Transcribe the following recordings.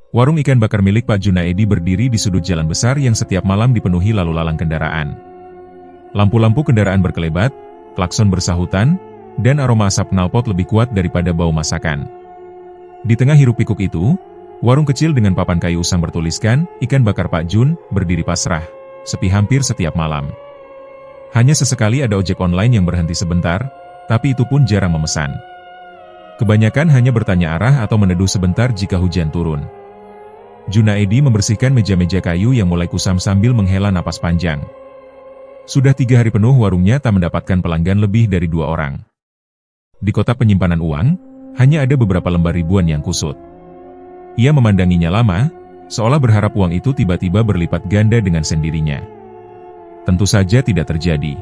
Warung ikan bakar milik Pak Junaedi berdiri di sudut jalan besar yang setiap malam dipenuhi lalu lalang kendaraan. Lampu-lampu kendaraan berkelebat, klakson bersahutan, dan aroma asap knalpot lebih kuat daripada bau masakan. Di tengah hiruk-pikuk itu, warung kecil dengan papan kayu usang bertuliskan, "Ikan bakar Pak Jun," berdiri pasrah, sepi hampir setiap malam. Hanya sesekali ada ojek online yang berhenti sebentar, tapi itu pun jarang memesan. Kebanyakan hanya bertanya arah atau meneduh sebentar jika hujan turun. Junaedi membersihkan meja-meja kayu yang mulai kusam sambil menghela napas panjang. Sudah 3 hari penuh warungnya tak mendapatkan pelanggan lebih dari 2 orang. Di kotak penyimpanan uang, hanya ada beberapa lembar ribuan yang kusut. Ia memandanginya lama, seolah berharap uang itu tiba-tiba berlipat ganda dengan sendirinya. Tentu saja tidak terjadi.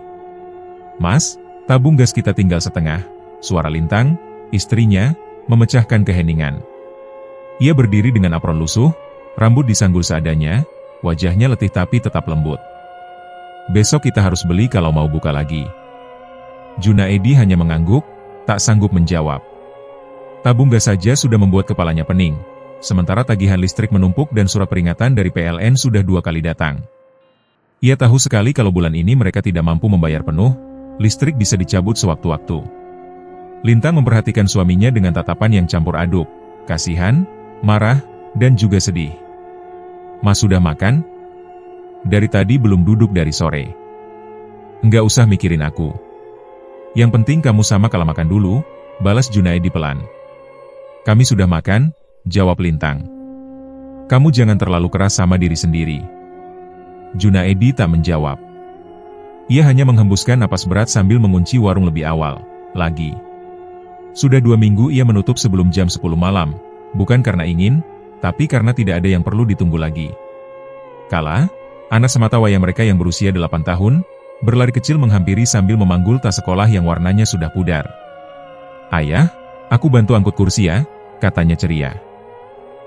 "Mas, tabung gas kita tinggal setengah," suara Lintang, istrinya, memecahkan keheningan. Ia berdiri dengan apron lusuh, rambut disanggul seadanya, wajahnya letih tapi tetap lembut. "Besok kita harus beli kalau mau buka lagi." Junaedi hanya mengangguk, tak sanggup menjawab. Tabung gas saja sudah membuat kepalanya pening, sementara tagihan listrik menumpuk dan surat peringatan dari PLN sudah 2 kali datang. Ia tahu sekali kalau bulan ini mereka tidak mampu membayar penuh, listrik bisa dicabut sewaktu-waktu. Lintang memperhatikan suaminya dengan tatapan yang campur aduk, kasihan, marah, dan juga sedih. "Mas sudah makan? Dari tadi belum duduk dari sore." "Enggak usah mikirin aku. Yang penting kamu sama kalau makan dulu," balas Junaedi pelan. "Kami sudah makan," jawab Lintang. "Kamu jangan terlalu keras sama diri sendiri." Junaedi tak menjawab. Ia hanya menghembuskan napas berat sambil mengunci warung lebih awal, lagi. Sudah 2 minggu ia menutup sebelum jam 10 malam, bukan karena ingin, tapi karena tidak ada yang perlu ditunggu lagi. Kala, anak sematawayang mereka yang berusia 8 tahun, berlari kecil menghampiri sambil memanggul tas sekolah yang warnanya sudah pudar. "Ayah, aku bantu angkut kursi ya," katanya ceria.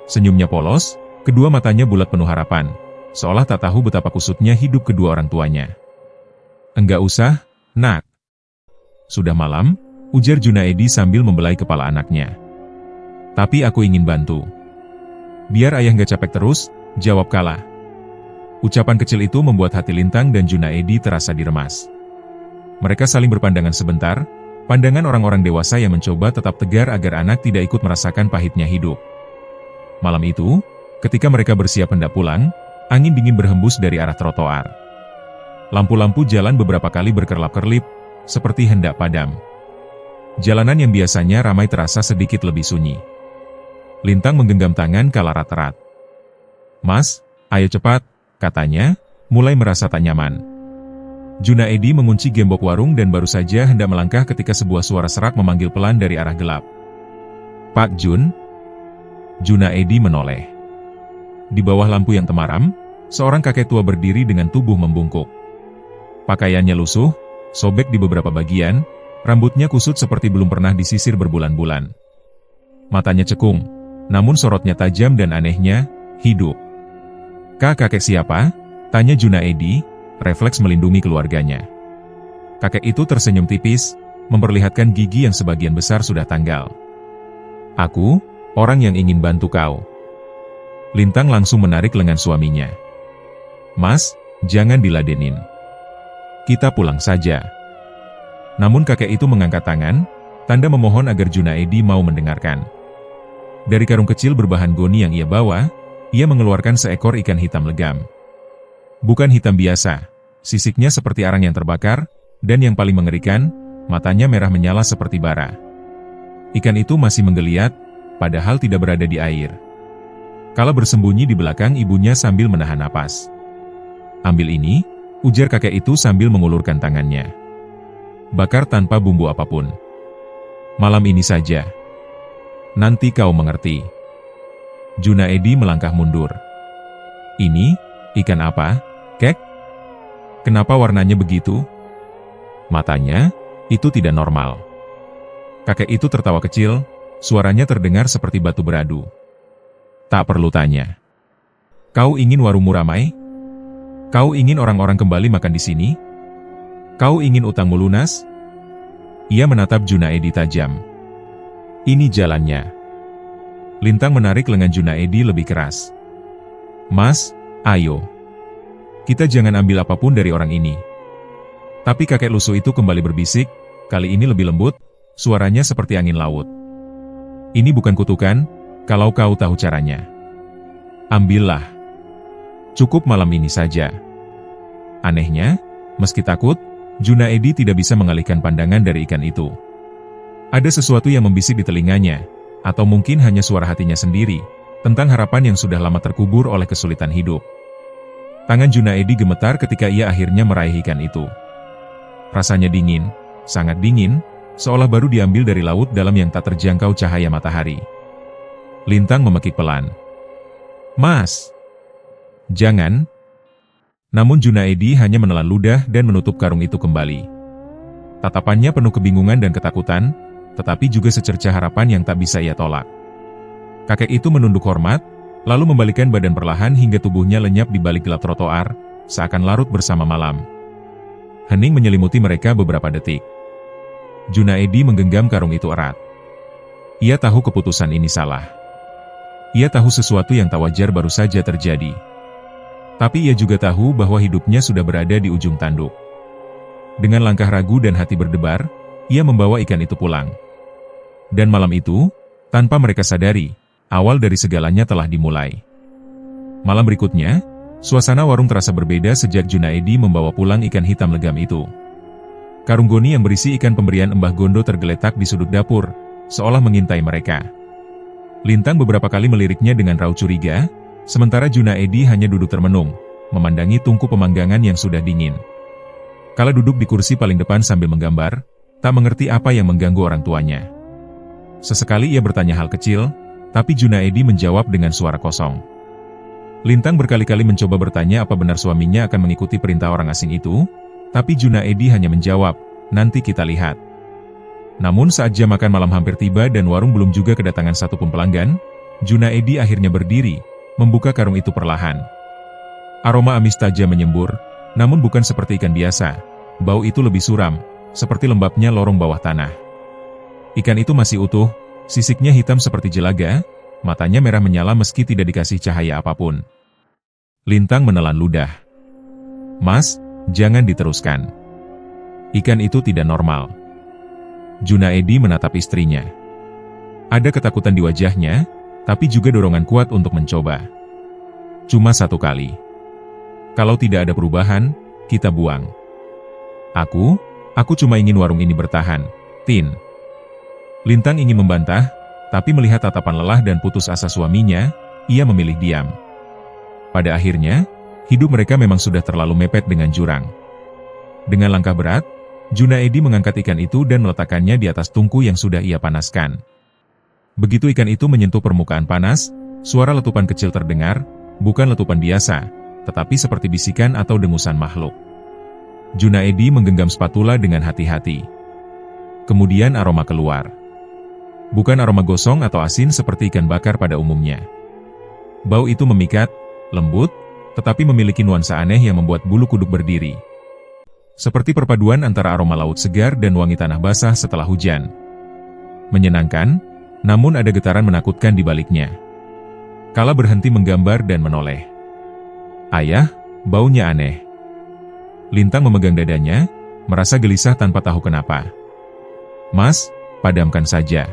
Senyumnya polos, kedua matanya bulat penuh harapan, seolah tak tahu betapa kusutnya hidup kedua orang tuanya. "Enggak usah, nak. Sudah malam," ujar Junaedi sambil membelai kepala anaknya. "Tapi aku ingin bantu." "Biar ayah nggak capek terus," jawab Kala. Ucapan kecil itu membuat hati Lintang dan Junaedi terasa diremas. Mereka saling berpandangan sebentar, pandangan orang-orang dewasa yang mencoba tetap tegar agar anak tidak ikut merasakan pahitnya hidup. Malam itu, ketika mereka bersiap hendak pulang, angin dingin berhembus dari arah trotoar. Lampu-lampu jalan beberapa kali berkerlap-kerlip, seperti hendak padam. Jalanan yang biasanya ramai terasa sedikit lebih sunyi. Lintang menggenggam tangan Kala erat-erat. "Mas, ayo cepat," katanya, mulai merasa tak nyaman. Junaedi mengunci gembok warung dan baru saja hendak melangkah ketika sebuah suara serak memanggil pelan dari arah gelap. "Pak Jun?" Junaedi menoleh. Di bawah lampu yang temaram, seorang kakek tua berdiri dengan tubuh membungkuk. Pakaiannya lusuh, sobek di beberapa bagian, rambutnya kusut seperti belum pernah disisir berbulan-bulan. Matanya cekung, namun sorotnya tajam dan anehnya, hidup. Kakek siapa?" tanya Junaedi, refleks melindungi keluarganya. Kakek itu tersenyum tipis, memperlihatkan gigi yang sebagian besar sudah tanggal. "Aku, orang yang ingin bantu kau." Lintang langsung menarik lengan suaminya. "Mas, jangan diladenin. Kita pulang saja." Namun kakek itu mengangkat tangan, tanda memohon agar Junaedi mau mendengarkan. Dari karung kecil berbahan goni yang ia bawa, ia mengeluarkan seekor ikan hitam legam. Bukan hitam biasa, sisiknya seperti arang yang terbakar, dan yang paling mengerikan, matanya merah menyala seperti bara. Ikan itu masih menggeliat, padahal tidak berada di air. Kala bersembunyi di belakang ibunya sambil menahan napas. "Ambil ini," ujar kakek itu sambil mengulurkan tangannya. "Bakar tanpa bumbu apapun. Malam ini saja. Nanti kau mengerti." Junaedi melangkah mundur. "Ini, ikan apa, kek? Kenapa warnanya begitu?" Matanya, itu tidak normal. Kakek itu tertawa kecil, suaranya terdengar seperti batu beradu. "Tak perlu tanya. Kau ingin warungmu ramai? Kau ingin orang-orang kembali makan di sini? Kau ingin utangmu lunas?" Ia menatap Junaedi tajam. "Ini jalannya. Lintang menarik lengan Junaedi lebih keras. "Mas, ayo. Kita jangan ambil apapun dari orang ini." Tapi kakek lusuh itu kembali berbisik, kali ini lebih lembut, suaranya seperti angin laut. "Ini bukan kutukan, kalau kau tahu caranya. Ambillah. Cukup malam ini saja." Anehnya, meski takut, Junaedi tidak bisa mengalihkan pandangan dari ikan itu. Ada sesuatu yang membisik di telinganya, atau mungkin hanya suara hatinya sendiri, tentang harapan yang sudah lama terkubur oleh kesulitan hidup. Tangan Junaedi gemetar ketika ia akhirnya meraih ikan itu. Rasanya dingin, sangat dingin, seolah baru diambil dari laut dalam yang tak terjangkau cahaya matahari. Lintang memekik pelan. "Mas! Jangan!" Namun Junaedi hanya menelan ludah dan menutup karung itu kembali. Tatapannya penuh kebingungan dan ketakutan, tetapi juga secercah harapan yang tak bisa ia tolak. Kakek itu menunduk hormat, lalu membalikkan badan perlahan hingga tubuhnya lenyap di balik gelap trotoar, seakan larut bersama malam. Hening menyelimuti mereka beberapa detik. Junaedi menggenggam karung itu erat. Ia tahu keputusan ini salah. Ia tahu sesuatu yang tak wajar baru saja terjadi. Tapi ia juga tahu bahwa hidupnya sudah berada di ujung tanduk. Dengan langkah ragu dan hati berdebar, ia membawa ikan itu pulang. Dan malam itu, tanpa mereka sadari, awal dari segalanya telah dimulai. Malam berikutnya, suasana warung terasa berbeda sejak Junaedi membawa pulang ikan hitam legam itu. Karung goni yang berisi ikan pemberian Mbah Gondo tergeletak di sudut dapur, seolah mengintai mereka. Lintang beberapa kali meliriknya dengan raut curiga, sementara Junaedi hanya duduk termenung, memandangi tungku pemanggangan yang sudah dingin. Kala duduk di kursi paling depan sambil menggambar, tak mengerti apa yang mengganggu orang tuanya. Sesekali ia bertanya hal kecil, tapi Junaedi menjawab dengan suara kosong. Lintang berkali-kali mencoba bertanya apa benar suaminya akan mengikuti perintah orang asing itu, tapi Junaedi hanya menjawab, "Nanti kita lihat." Namun saat jam makan malam hampir tiba dan warung belum juga kedatangan satupun pelanggan, Junaedi akhirnya berdiri, membuka karung itu perlahan. Aroma amis tajam menyembur, namun bukan seperti ikan biasa. Bau itu lebih suram, seperti lembabnya lorong bawah tanah. Ikan itu masih utuh, sisiknya hitam seperti jelaga, matanya merah menyala meski tidak dikasih cahaya apapun. Lintang menelan ludah. "Mas, jangan diteruskan. Ikan itu tidak normal." Junaedi menatap istrinya. Ada ketakutan di wajahnya, tapi juga dorongan kuat untuk mencoba. "Cuma satu kali. Kalau tidak ada perubahan, kita buang." Aku cuma ingin warung ini bertahan, Tin." Lintang ingin membantah, tapi melihat tatapan lelah dan putus asa suaminya, ia memilih diam. Pada akhirnya, hidup mereka memang sudah terlalu mepet dengan jurang. Dengan langkah berat, Junaedi mengangkat ikan itu dan meletakkannya di atas tungku yang sudah ia panaskan. Begitu ikan itu menyentuh permukaan panas, suara letupan kecil terdengar, bukan letupan biasa, tetapi seperti bisikan atau dengusan makhluk. Junaedi menggenggam spatula dengan hati-hati. Kemudian aroma keluar. Bukan aroma gosong atau asin seperti ikan bakar pada umumnya. Bau itu memikat, lembut, tetapi memiliki nuansa aneh yang membuat bulu kuduk berdiri. Seperti perpaduan antara aroma laut segar dan wangi tanah basah setelah hujan. Menyenangkan, namun ada getaran menakutkan di baliknya. Kala berhenti menggambar dan menoleh. "Ayah, baunya aneh." Lintang memegang dadanya, merasa gelisah tanpa tahu kenapa. "Mas, padamkan saja.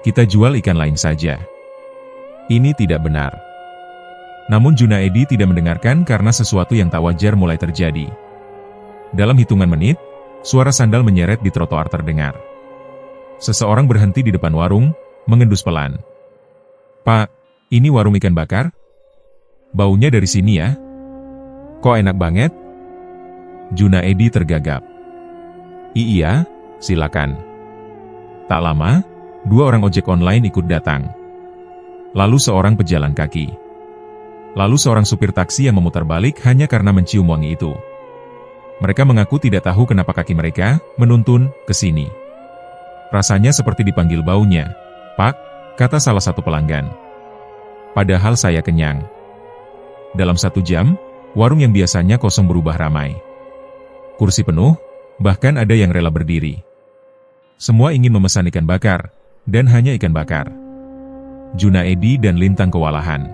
Kita jual ikan lain saja. Ini tidak benar." Namun Junaedi tidak mendengarkan karena sesuatu yang tak wajar mulai terjadi. Dalam hitungan menit, suara sandal menyeret di trotoar terdengar. Seseorang berhenti di depan warung, mengendus pelan. "Pak, ini warung ikan bakar? Baunya dari sini ya? Kok enak banget?" Junaedi tergagap. "Iya, silakan." Tak lama, 2 orang ojek online ikut datang. Lalu seorang pejalan kaki. Lalu seorang supir taksi yang memutar balik hanya karena mencium wangi itu. Mereka mengaku tidak tahu kenapa kaki mereka menuntun ke sini. Rasanya seperti dipanggil baunya. "Pak," kata salah satu pelanggan. "Padahal saya kenyang." Dalam 1 jam, warung yang biasanya kosong berubah ramai. Kursi penuh, bahkan ada yang rela berdiri. Semua ingin memesan ikan bakar, dan hanya ikan bakar. Junaedi dan Lintang kewalahan.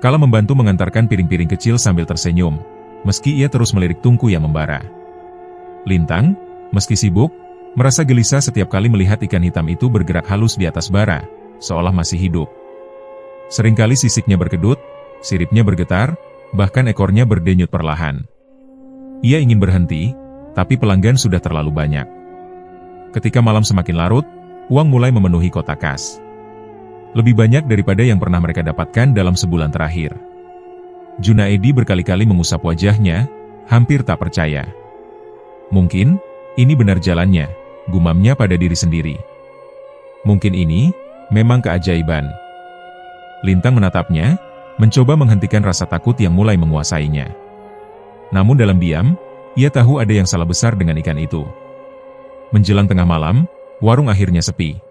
Kala membantu mengantarkan piring-piring kecil sambil tersenyum, meski ia terus melirik tungku yang membara. Lintang, meski sibuk, merasa gelisah setiap kali melihat ikan hitam itu bergerak halus di atas bara, seolah masih hidup. Seringkali sisiknya berkedut, siripnya bergetar, bahkan ekornya berdenyut perlahan. Ia ingin berhenti, tapi pelanggan sudah terlalu banyak. Ketika malam semakin larut, uang mulai memenuhi kotak kas. Lebih banyak daripada yang pernah mereka dapatkan dalam sebulan terakhir. Junaedi berkali-kali mengusap wajahnya, hampir tak percaya. Mungkin, ini benar jalannya, gumamnya pada diri sendiri. Mungkin ini, memang keajaiban. Lintang menatapnya, mencoba menghentikan rasa takut yang mulai menguasainya. Namun dalam diam, ia tahu ada yang salah besar dengan ikan itu. Menjelang tengah malam, warung akhirnya sepi.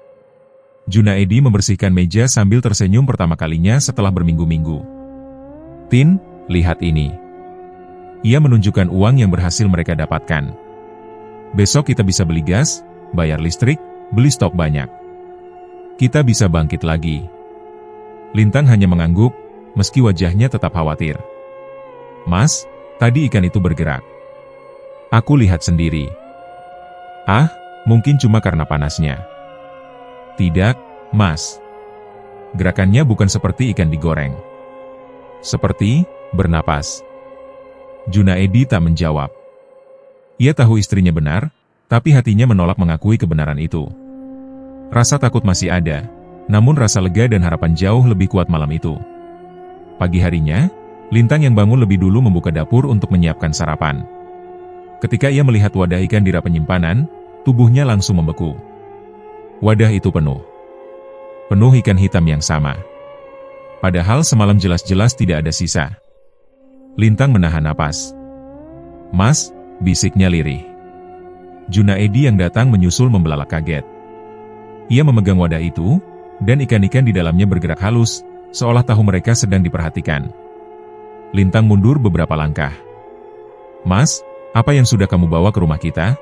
Junaedi membersihkan meja sambil tersenyum pertama kalinya setelah berminggu-minggu. "Tin, lihat ini." Ia menunjukkan uang yang berhasil mereka dapatkan. "Besok kita bisa beli gas, bayar listrik, beli stok banyak. Kita bisa bangkit lagi." Lintang hanya mengangguk, meski wajahnya tetap khawatir. "Mas, tadi ikan itu bergerak. Aku lihat sendiri." "Ah, mungkin cuma karena panasnya." "Tidak, Mas. Gerakannya bukan seperti ikan digoreng. Seperti bernapas." Junaedi tak menjawab. Ia tahu istrinya benar, tapi hatinya menolak mengakui kebenaran itu. Rasa takut masih ada, namun rasa lega dan harapan jauh lebih kuat malam itu. Pagi harinya, Lintang yang bangun lebih dulu membuka dapur untuk menyiapkan sarapan. Ketika ia melihat wadah ikan di rak penyimpanan, tubuhnya langsung membeku. Wadah itu penuh. Penuh ikan hitam yang sama. Padahal semalam jelas-jelas tidak ada sisa. Lintang menahan napas. "Mas," bisiknya lirih. Junaedi yang datang menyusul membelalak kaget. Ia memegang wadah itu, dan ikan-ikan di dalamnya bergerak halus, seolah tahu mereka sedang diperhatikan. Lintang mundur beberapa langkah. "Mas, apa yang sudah kamu bawa ke rumah kita?"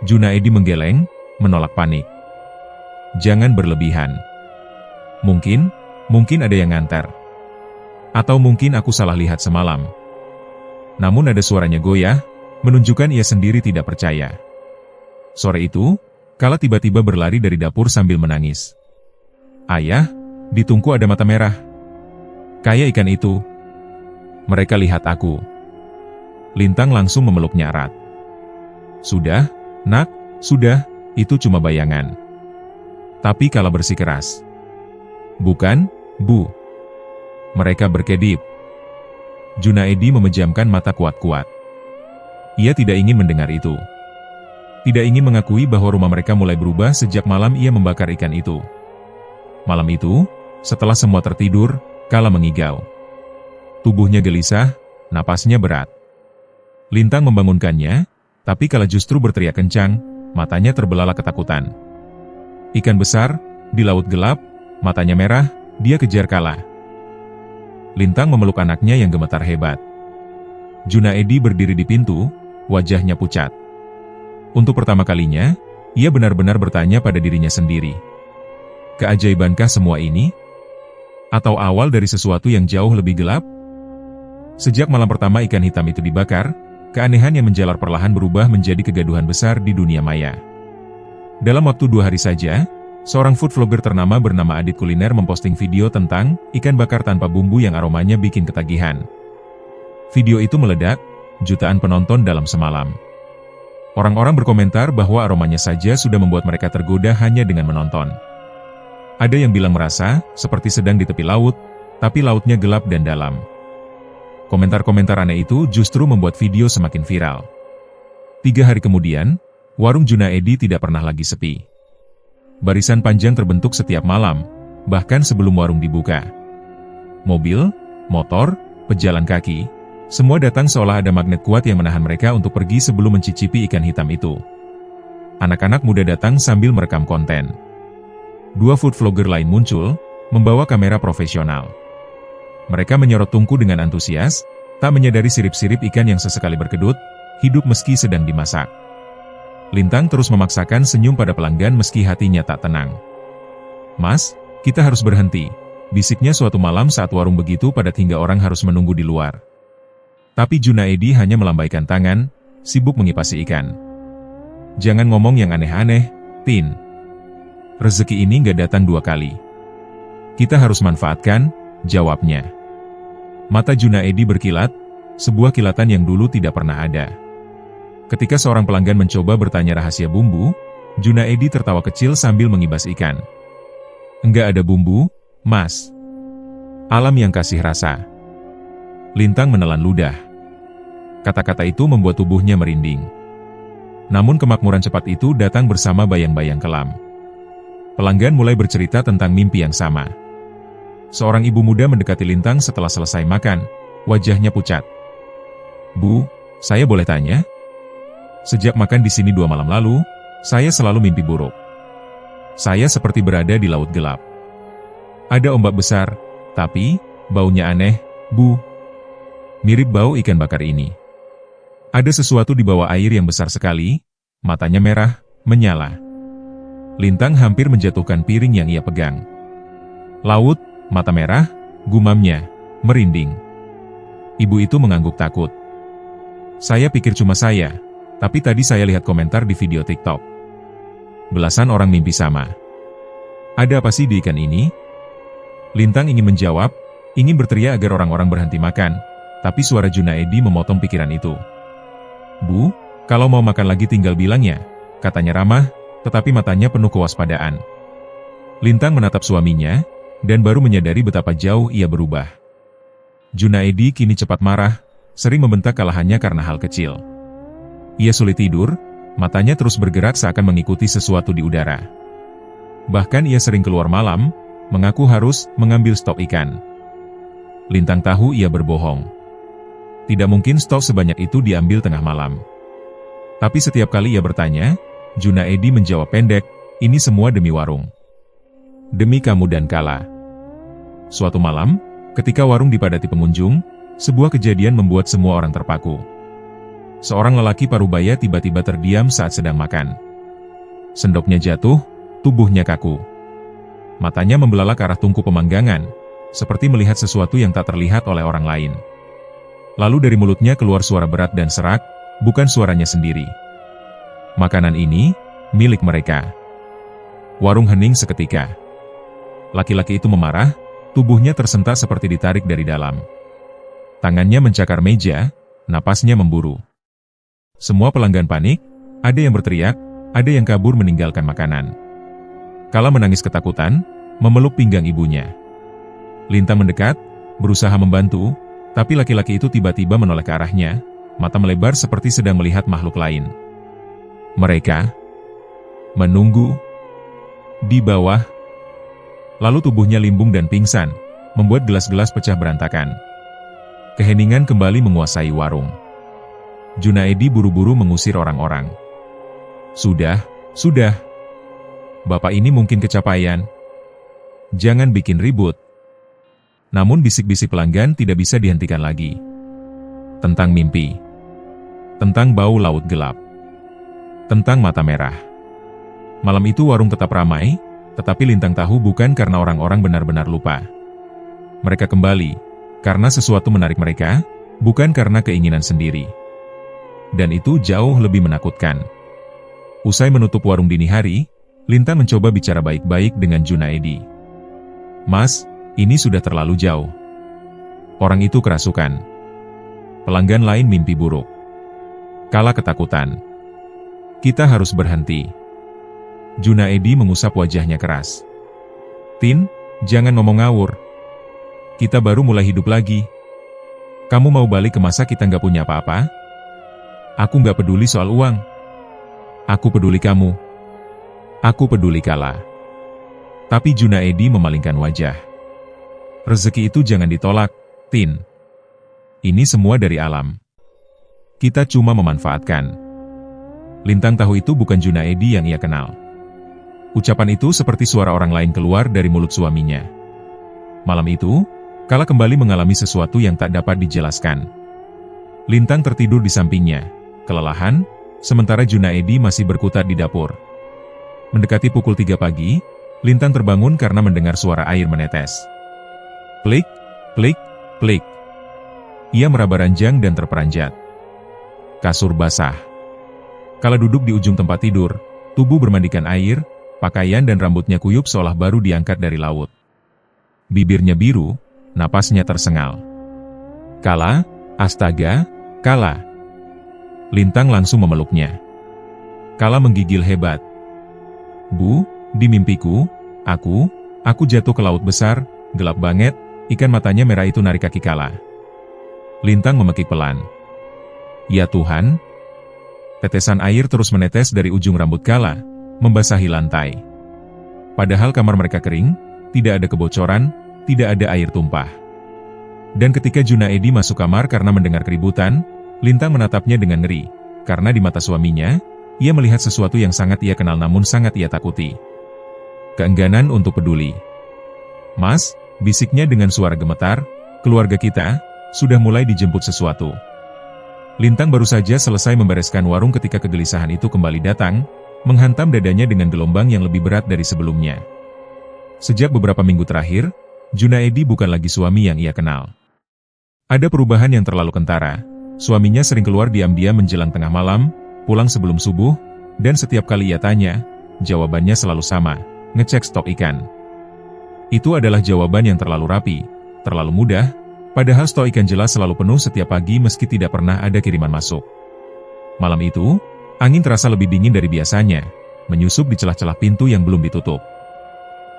Junaedi menggeleng, menolak panik. "Jangan berlebihan. Mungkin ada yang ngantar. Atau mungkin aku salah lihat semalam." Namun ada suaranya goyah, menunjukkan ia sendiri tidak percaya. Sore itu, Kala tiba-tiba berlari dari dapur sambil menangis. "Ayah, di tungku ada mata merah. Kayak ikan itu. Mereka lihat aku." Lintang langsung memeluknya erat. "Sudah, Nak, sudah, itu cuma bayangan." Tapi Kala bersikeras. "Bukan, Bu. Mereka berkedip." Junaedi memejamkan mata kuat-kuat. Ia tidak ingin mendengar itu. Tidak ingin mengakui bahwa rumah mereka mulai berubah sejak malam ia membakar ikan itu. Malam itu, setelah semua tertidur, Kala mengigau. Tubuhnya gelisah, napasnya berat. Lintang membangunkannya, tapi Kala justru berteriak kencang, matanya terbelalak ketakutan. Ikan besar, di laut gelap, matanya merah, dia kejar Kala. Lintang memeluk anaknya yang gemetar hebat. Junaedi berdiri di pintu, wajahnya pucat. Untuk pertama kalinya, ia benar-benar bertanya pada dirinya sendiri. Keajaibankah semua ini? Atau awal dari sesuatu yang jauh lebih gelap? Sejak malam pertama ikan hitam itu dibakar, keanehan yang menjalar perlahan berubah menjadi kegaduhan besar di dunia maya. Dalam waktu 2 hari saja, seorang food vlogger ternama bernama Adit Kuliner memposting video tentang ikan bakar tanpa bumbu yang aromanya bikin ketagihan. Video itu meledak, jutaan penonton dalam semalam. Orang-orang berkomentar bahwa aromanya saja sudah membuat mereka tergoda hanya dengan menonton. Ada yang bilang merasa seperti sedang di tepi laut, tapi lautnya gelap dan dalam. Komentar-komentar aneh itu justru membuat video semakin viral. 3 hari kemudian, warung Junaedi tidak pernah lagi sepi. Barisan panjang terbentuk setiap malam, bahkan sebelum warung dibuka. Mobil, motor, pejalan kaki, semua datang seolah ada magnet kuat yang menahan mereka untuk pergi sebelum mencicipi ikan hitam itu. Anak-anak muda datang sambil merekam konten. 2 food vlogger lain muncul, membawa kamera profesional. Mereka menyorot tungku dengan antusias, tak menyadari sirip-sirip ikan yang sesekali berkedut, hidup meski sedang dimasak. Lintang terus memaksakan senyum pada pelanggan meski hatinya tak tenang. "Mas, Kita harus berhenti, bisiknya suatu malam saat warung begitu padat hingga orang harus menunggu di luar. Tapi Junaedi hanya melambaikan tangan, sibuk mengipasi ikan. Jangan ngomong yang aneh-aneh, Tin. Rezeki ini nggak datang 2 kali. Kita harus manfaatkan, jawabnya. Mata Junaedi berkilat, sebuah kilatan yang dulu tidak pernah ada. Ketika seorang pelanggan mencoba bertanya rahasia bumbu, Junaedi tertawa kecil sambil mengibas ikan. Enggak ada bumbu, Mas. Alam yang kasih rasa. Lintang menelan ludah. Kata-kata itu membuat tubuhnya merinding. Namun kemakmuran cepat itu datang bersama bayang-bayang kelam. Pelanggan mulai bercerita tentang mimpi yang sama. Seorang ibu muda mendekati Lintang setelah selesai makan, wajahnya pucat. Bu, saya boleh tanya? Sejak makan di sini 2 malam lalu, saya selalu mimpi buruk. Saya seperti berada di laut gelap. Ada ombak besar, tapi baunya aneh, Bu. Mirip bau ikan bakar ini. Ada sesuatu di bawah air yang besar sekali, matanya merah, menyala. Lintang hampir menjatuhkan piring yang ia pegang. Laut, mata merah, gumamnya, merinding. Ibu itu mengangguk takut. Saya pikir cuma saya, tapi tadi saya lihat komentar di video TikTok. Belasan orang mimpi sama. Ada apa sih di ikan ini? Lintang ingin menjawab, ingin berteriak agar orang-orang berhenti makan, tapi suara Junaedi memotong pikiran itu. Bu, kalau mau makan lagi tinggal bilang ya, katanya ramah, tetapi matanya penuh kewaspadaan. Lintang menatap suaminya, dan baru menyadari betapa jauh ia berubah. Junaedi kini cepat marah, sering membentak kalahannya karena hal kecil. Ia sulit tidur, matanya terus bergerak seakan mengikuti sesuatu di udara. Bahkan ia sering keluar malam, mengaku harus mengambil stok ikan. Lintang tahu ia berbohong. Tidak mungkin stok sebanyak itu diambil tengah malam. Tapi setiap kali ia bertanya, Junaedi menjawab pendek, ini semua demi warung. Demi kamu dan Kala. Suatu malam, ketika warung dipadati pengunjung, sebuah kejadian membuat semua orang terpaku. Seorang lelaki parubaya tiba-tiba terdiam saat sedang makan. Sendoknya jatuh, tubuhnya kaku. Matanya membelalak ke arah tungku pemanggangan, seperti melihat sesuatu yang tak terlihat oleh orang lain. Lalu dari mulutnya keluar suara berat dan serak, bukan suaranya sendiri. Makanan ini, milik mereka. Warung hening seketika. Laki-laki itu memarah, tubuhnya tersentak seperti ditarik dari dalam. Tangannya mencakar meja, napasnya memburu. Semua pelanggan panik, ada yang berteriak, ada yang kabur meninggalkan makanan. Kala menangis ketakutan, memeluk pinggang ibunya. Lintang mendekat, berusaha membantu, tapi laki-laki itu tiba-tiba menoleh ke arahnya, mata melebar seperti sedang melihat makhluk lain. Mereka menunggu di bawah. Lalu tubuhnya limbung dan pingsan, membuat gelas-gelas pecah berantakan. Keheningan kembali menguasai warung. Junaedi buru-buru mengusir orang-orang. Sudah. Bapak ini mungkin kecapean. Jangan bikin ribut. Namun bisik-bisik pelanggan tidak bisa dihentikan lagi. Tentang mimpi. Tentang bau laut gelap. Tentang mata merah. Malam itu warung tetap ramai, tetapi Lintang tahu bukan karena orang-orang benar-benar lupa. Mereka kembali, karena sesuatu menarik mereka, bukan karena keinginan sendiri. Dan itu jauh lebih menakutkan. Usai menutup warung dini hari, Lintang mencoba bicara baik-baik dengan Junaedi. Mas, ini sudah terlalu jauh. Orang itu kerasukan. Pelanggan lain mimpi buruk. Kala ketakutan. Kita harus berhenti. Junaedi mengusap wajahnya keras. Tin, jangan ngomong ngawur. Kita baru mulai hidup lagi. Kamu mau balik ke masa kita nggak punya apa-apa? Aku nggak peduli soal uang. Aku peduli kamu. Aku peduli Kala. Tapi Junaedi memalingkan wajah. Rezeki itu jangan ditolak, Tin. Ini semua dari alam. Kita cuma memanfaatkan. Lintang tahu itu bukan Junaedi yang ia kenal. Ucapan itu seperti suara orang lain keluar dari mulut suaminya. Malam itu, Kala kembali mengalami sesuatu yang tak dapat dijelaskan. Lintang tertidur di sampingnya, kelelahan, sementara Junaedi masih berkutat di dapur. Mendekati pukul 3 pagi, Lintang terbangun karena mendengar suara air menetes. Plik, plik, plik. Ia meraba ranjang dan terperanjat. Kasur basah. Kala duduk di ujung tempat tidur, tubuh bermandikan air, pakaian dan rambutnya kuyup seolah baru diangkat dari laut. Bibirnya biru, napasnya tersengal. Kala, astaga, Kala. Lintang langsung memeluknya. Kala menggigil hebat. Bu, di mimpiku, aku jatuh ke laut besar, gelap banget, ikan matanya merah itu narik kaki Kala. Lintang memekik pelan. Ya Tuhan. Tetesan air terus menetes dari ujung rambut Kala, membasahi lantai. Padahal kamar mereka kering, tidak ada kebocoran, tidak ada air tumpah. Dan ketika Junaedi masuk kamar karena mendengar keributan, Lintang menatapnya dengan ngeri, karena di mata suaminya, ia melihat sesuatu yang sangat ia kenal namun sangat ia takuti. Keengganan untuk peduli. Mas, bisiknya dengan suara gemetar, keluarga kita, sudah mulai dijemput sesuatu. Lintang baru saja selesai membereskan warung ketika kegelisahan itu kembali datang, menghantam dadanya dengan gelombang yang lebih berat dari sebelumnya. Sejak beberapa minggu terakhir, Junaedi bukan lagi suami yang ia kenal. Ada perubahan yang terlalu kentara. Suaminya sering keluar diam-diam menjelang tengah malam, pulang sebelum subuh, dan setiap kali ia tanya, jawabannya selalu sama, ngecek stok ikan. Itu adalah jawaban yang terlalu rapi, terlalu mudah, padahal stok ikan jelas selalu penuh setiap pagi meski tidak pernah ada kiriman masuk. Malam itu, angin terasa lebih dingin dari biasanya, menyusup di celah-celah pintu yang belum ditutup.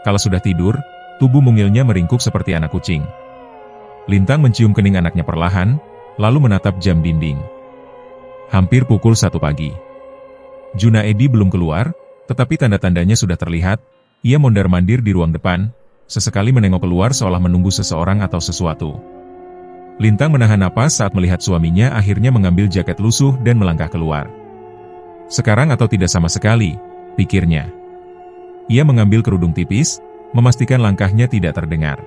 Kalau sudah tidur, tubuh mungilnya meringkuk seperti anak kucing. Lintang mencium kening anaknya perlahan, lalu menatap jam dinding. Hampir pukul 1 pagi. Junaedi belum keluar, tetapi tanda-tandanya sudah terlihat. Ia mondar-mandir di ruang depan, sesekali menengok keluar seolah menunggu seseorang atau sesuatu. Lintang menahan napas saat melihat suaminya akhirnya mengambil jaket lusuh dan melangkah keluar. Sekarang atau tidak sama sekali, pikirnya. Ia mengambil kerudung tipis, memastikan langkahnya tidak terdengar.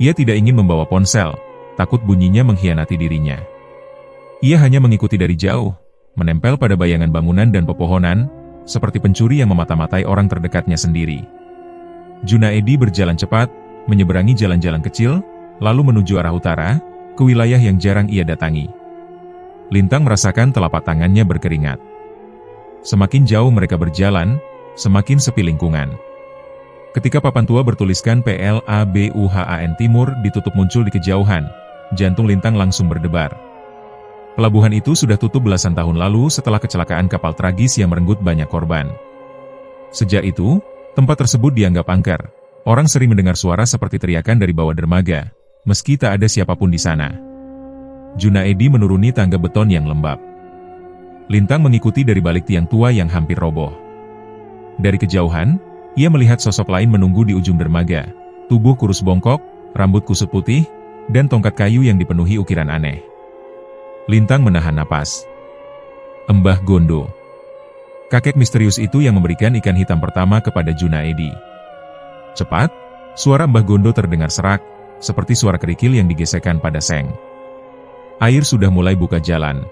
Ia tidak ingin membawa ponsel, takut bunyinya mengkhianati dirinya. Ia hanya mengikuti dari jauh, menempel pada bayangan bangunan dan pepohonan, seperti pencuri yang memata-matai orang terdekatnya sendiri. Junaedi berjalan cepat, menyeberangi jalan-jalan kecil, lalu menuju arah utara, ke wilayah yang jarang ia datangi. Lintang merasakan telapak tangannya berkeringat. Semakin jauh mereka berjalan, semakin sepi lingkungan. Ketika papan tua bertuliskan PLABUHAN Timur ditutup muncul di kejauhan, jantung Lintang langsung berdebar. Pelabuhan itu sudah tutup belasan tahun lalu setelah kecelakaan kapal tragis yang merenggut banyak korban. Sejak itu, tempat tersebut dianggap angker. Orang sering mendengar suara seperti teriakan dari bawah dermaga, meski tak ada siapapun di sana. Junaedi menuruni tangga beton yang lembab. Lintang mengikuti dari balik tiang tua yang hampir roboh. Dari kejauhan, ia melihat sosok lain menunggu di ujung dermaga. Tubuh kurus bongkok, rambut kusut putih, dan tongkat kayu yang dipenuhi ukiran aneh. Lintang menahan napas. Mbah Gondo. Kakek misterius itu yang memberikan ikan hitam pertama kepada Junaedi. Cepat, suara Mbah Gondo terdengar serak, seperti suara kerikil yang digesekkan pada seng. Air sudah mulai buka jalan.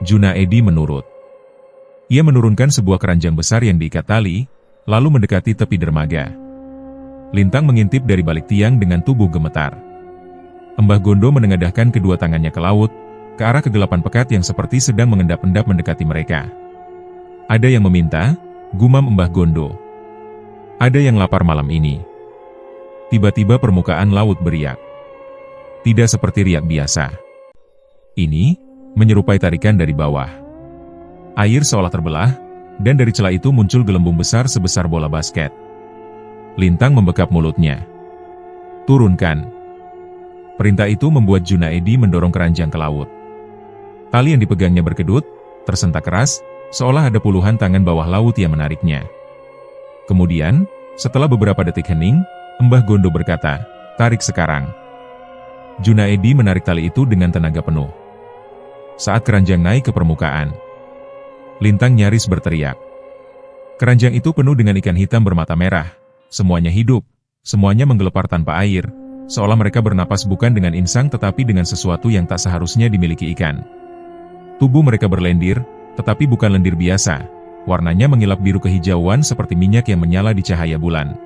Junaedi menurut. Ia menurunkan sebuah keranjang besar yang diikat tali, lalu mendekati tepi dermaga. Lintang mengintip dari balik tiang dengan tubuh gemetar. Mbah Gondo menengadahkan kedua tangannya ke laut, ke arah kegelapan pekat yang seperti sedang mengendap-endap mendekati mereka. Ada yang meminta, gumam Mbah Gondo. Ada yang lapar malam ini. Tiba-tiba permukaan laut beriak. Tidak seperti riak biasa. Ini, menyerupai tarikan dari bawah. Air seolah terbelah, dan dari celah itu muncul gelembung besar sebesar bola basket. Lintang membekap mulutnya. Turunkan. Perintah itu membuat Junaedi mendorong keranjang ke laut. Tali yang dipegangnya berkedut, tersentak keras, seolah ada puluhan tangan bawah laut yang menariknya. Kemudian, setelah beberapa detik hening, Mbah Gondo berkata, tarik sekarang. Junaedi menarik tali itu dengan tenaga penuh. Saat keranjang naik ke permukaan, Lintang nyaris berteriak. Keranjang itu penuh dengan ikan hitam bermata merah. Semuanya hidup, semuanya menggelepar tanpa air, seolah mereka bernapas bukan dengan insang tetapi dengan sesuatu yang tak seharusnya dimiliki ikan. Tubuh mereka berlendir, tetapi bukan lendir biasa. Warnanya mengilap biru kehijauan seperti minyak yang menyala di cahaya bulan.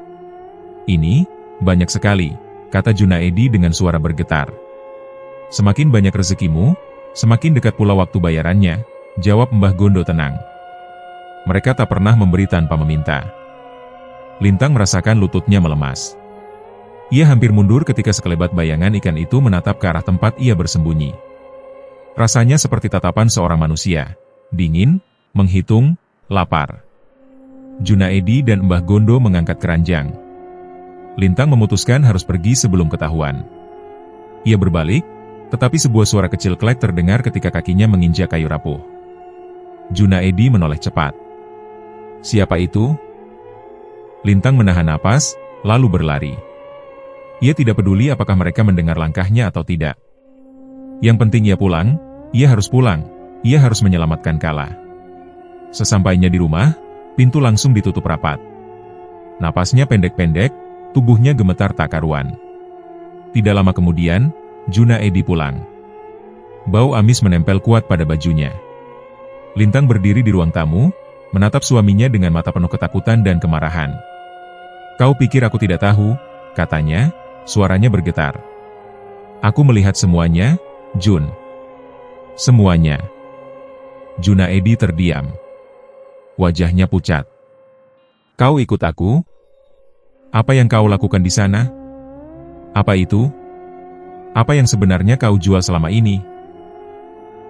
"Ini, banyak sekali," kata Junaedi dengan suara bergetar. "Semakin banyak rezekimu, semakin dekat pula waktu bayarannya," jawab Mbah Gondo tenang. "Mereka tak pernah memberi tanpa meminta." Lintang merasakan lututnya melemas. Ia hampir mundur ketika sekelebat bayangan ikan itu menatap ke arah tempat ia bersembunyi. Rasanya seperti tatapan seorang manusia, dingin, menghitung, lapar. Junaedi dan Mbah Gondo mengangkat keranjang. Lintang memutuskan harus pergi sebelum ketahuan. Ia berbalik, tetapi sebuah suara kecil klek terdengar ketika kakinya menginjak kayu rapuh. Junaedi menoleh cepat. "Siapa itu?" Lintang menahan napas, lalu berlari. Ia tidak peduli apakah mereka mendengar langkahnya atau tidak. Yang penting ia pulang, ia harus pulang, ia harus menyelamatkan Kala. Sesampainya di rumah, pintu langsung ditutup rapat. Napasnya pendek-pendek, tubuhnya gemetar tak karuan. Tidak lama kemudian, Junaedi pulang. Bau amis menempel kuat pada bajunya. Lintang berdiri di ruang tamu, menatap suaminya dengan mata penuh ketakutan dan kemarahan. "Kau pikir aku tidak tahu?" katanya, suaranya bergetar. "Aku melihat semuanya, Jun." "Semuanya." Junaedi terdiam. Wajahnya pucat. "Kau ikut aku? Apa yang kau lakukan di sana? Apa itu? Apa yang sebenarnya kau jual selama ini?"